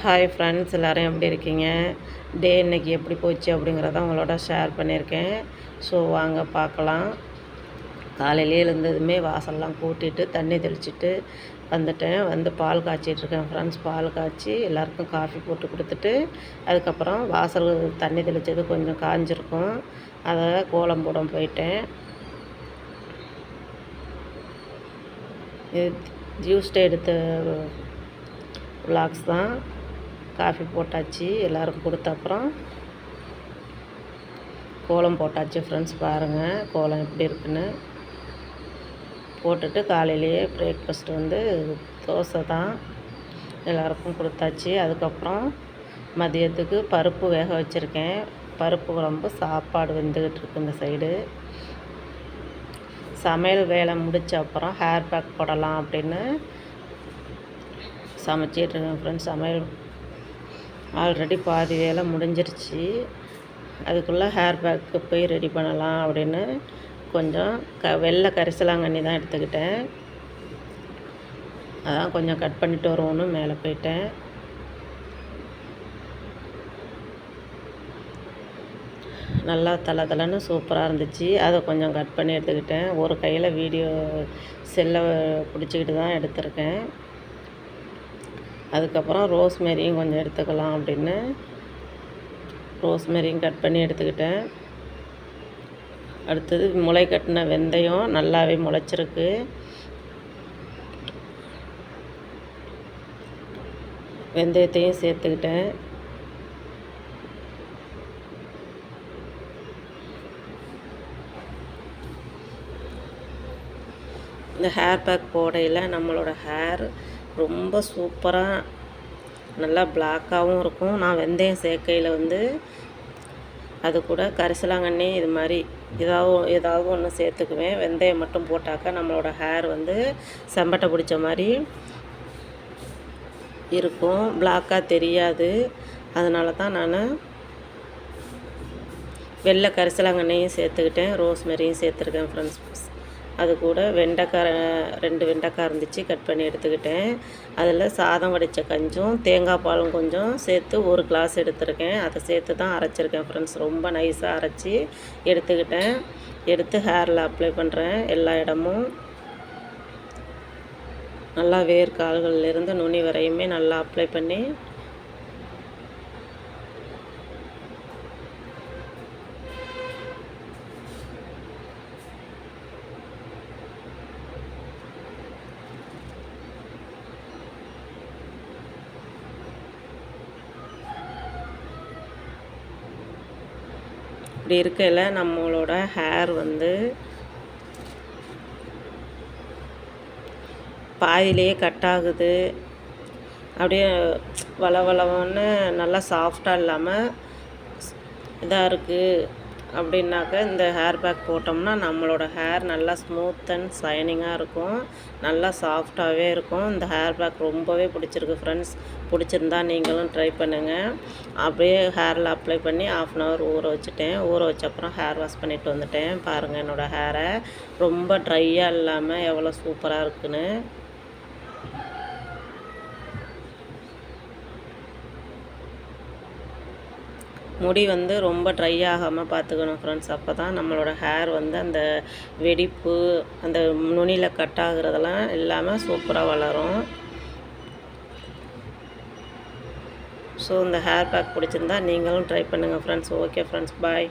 Hi friends, எல்லோரும் எப்படி இருக்கீங்க? டே இன்றைக்கி எப்படி போச்சு அப்படிங்கிறத உங்களோட ஷேர் பண்ணியிருக்கேன். ஸோ வாங்க பார்க்கலாம். காலையிலே எழுந்ததுமே வாசல்லாம் கூட்டிட்டு தண்ணி தெளிச்சிட்டு வந்துட்டேன். வந்து பால் காய்ச்சிட்ருக்கேன் ஃப்ரெண்ட்ஸ். பால் காய்ச்சி எல்லாேருக்கும் காஃபி போட்டு கொடுத்துட்டு, அதுக்கப்புறம் வாசல் தண்ணி தெளித்தது கொஞ்சம் காஞ்சிருக்கும், அதை கோலம் போட போயிட்டேன். இது டியூஸ்டே எடுத்த விலாக்ஸ் தான். காஃபி போட்டாச்சு, எல்லோரும் கொடுத்த அப்புறம் கோலம் போட்டாச்சு ஃப்ரெண்ட்ஸ். பாருங்கள் கோலம் எப்படி இருக்குன்னு. போட்டுட்டு காலையிலேயே பிரேக்ஃபாஸ்ட் வந்து தோசை தான், எல்லாருக்கும் கொடுத்தாச்சு. அதுக்கப்புறம் மதியத்துக்கு பருப்பு வேக வச்சுருக்கேன். பருப்பு குழம்பு, சாப்பாடு வெந்துக்கிட்டு இருக்கு இந்த சைடு. சமையல் வேலை முடித்த அப்புறம் ஹேர் பேக் போடலாம் அப்படின்னு சமைச்சிட்ருக்கேன் ஃப்ரெண்ட்ஸ். சமையல் ஆல்ரெடி பாதி வேலை முடிஞ்சிருச்சு. அதுக்குள்ளே ஹேர் பேக்கு போய் ரெடி பண்ணலாம் அப்படின்னு கொஞ்சம் வெள்ளை கரிசலாங்கண்ணி தான் எடுத்துக்கிட்டேன். அதான் கொஞ்சம் கட் பண்ணிட்டு வருவோன்னு மேலே போயிட்டேன். நல்லா தலை சூப்பராக இருந்துச்சு. அதை கொஞ்சம் கட் பண்ணி எடுத்துக்கிட்டேன். ஒரு கையில் வீடியோ செல்லை பிடிச்சிக்கிட்டு தான் எடுத்திருக்கேன். அதுக்கப்புறம் ரோஸ்மேரியும் கொஞ்சம் எடுத்துக்கலாம் அப்படின்னு ரோஸ்மேரியும் கட் பண்ணி எடுத்துக்கிட்டேன். அடுத்தது முளை கட்டின வெந்தயம் நல்லாவே முளைச்சிருக்கு. வெந்தயத்தையும் சேர்த்துக்கிட்டேன். இந்த ஹேர் பேக் போடையில் நம்மளோட ஹேர் ரொம்ப சூப்பராக நல்லா பிளாக்காகவும் இருக்கும். நான் வெந்தயம் சேர்க்கையில் வந்து அது கூட கரிசலாங்கண்ணி இது மாதிரி ஏதாவது ஒன்று சேர்த்துக்குவேன். வெந்தயம் மட்டும் போட்டாக்கா நம்மளோட ஹேர் வந்து செம்பட்டை பிடிச்ச மாதிரி இருக்கும், பிளாக்காக தெரியாது. அதனால தான் நான் வெள்ளை கரிசலாங்கண்ணியும் சேர்த்துக்கிட்டேன், ரோஸ்மெரியும் சேர்த்துருக்கேன் ஃப்ரெண்ட்ஸ். அது கூட வெண்டைக்காய் 2 வெண்டைக்காய் இருந்துச்சு, கட் பண்ணி எடுத்துக்கிட்டேன். அதில் சாதம் வடித்த கஞ்சும் தேங்காய் பாலும் கொஞ்சம் சேர்த்து 1 கிளாஸ் எடுத்துருக்கேன். அதை சேர்த்து தான் அரைச்சிருக்கேன் ஃப்ரெண்ட்ஸ். ரொம்ப நைஸாக அரைச்சி எடுத்துக்கிட்டேன். எடுத்து ஹேரில் அப்ளை பண்ணுறேன். எல்லா இடமும் நல்லா வேர்க்கால்கள்லேருந்து நுனி வரையுமே நல்லா அப்ளை பண்ணி இப்படி இருக்கையில் நம்மளோட ஹேர் வந்து பாதியிலேயே கட் ஆகுது. அப்படியே வளவளன்னு நல்லா சாஃப்டாக இல்லாமல் இதாக இருக்குது அப்படின்னாக்க இந்த ஹேர் பேக் போட்டோம்னா நம்மளோட ஹேர் நல்லா ஸ்மூத் அண்ட் ஷைனிங்காக இருக்கும், நல்லா சாஃப்டாகவே இருக்கும். இந்த ஹேர் பேக் ரொம்பவே பிடிச்சிருக்கு ஃப்ரெண்ட்ஸ். பிடிச்சிருந்தா நீங்களும் ட்ரை பண்ணுங்கள். அப்படியே ஹேரில் அப்ளை பண்ணி 1/2 hour ஊற வச்சுட்டேன். ஊற வச்ச அப்புறம் ஹேர் வாஷ் பண்ணிவிட்டு வந்துட்டேன். பாருங்கள் என்னோடய ஹேரை ரொம்ப ட்ரையாக இல்லாமல் எவ்வளோ சூப்பராக இருக்குன்னு. முடி வந்து ரொம்ப ட்ரை ஆகாமல் பார்த்துக்கணும் ஃப்ரெண்ட்ஸ். அப்போ தான் நம்மளோட ஹேர் வந்து அந்த வெடிப்பு, அந்த நுனியில் கட் ஆகுறதெல்லாம் இல்லாமல் சூப்பராக வளரும். ஸோ இந்த ஹேர் பேக் பிடிச்சிருந்தா நீங்களும் ட்ரை பண்ணுங்கள் ஃப்ரெண்ட்ஸ். ஓகே ஃப்ரெண்ட்ஸ், பாய்.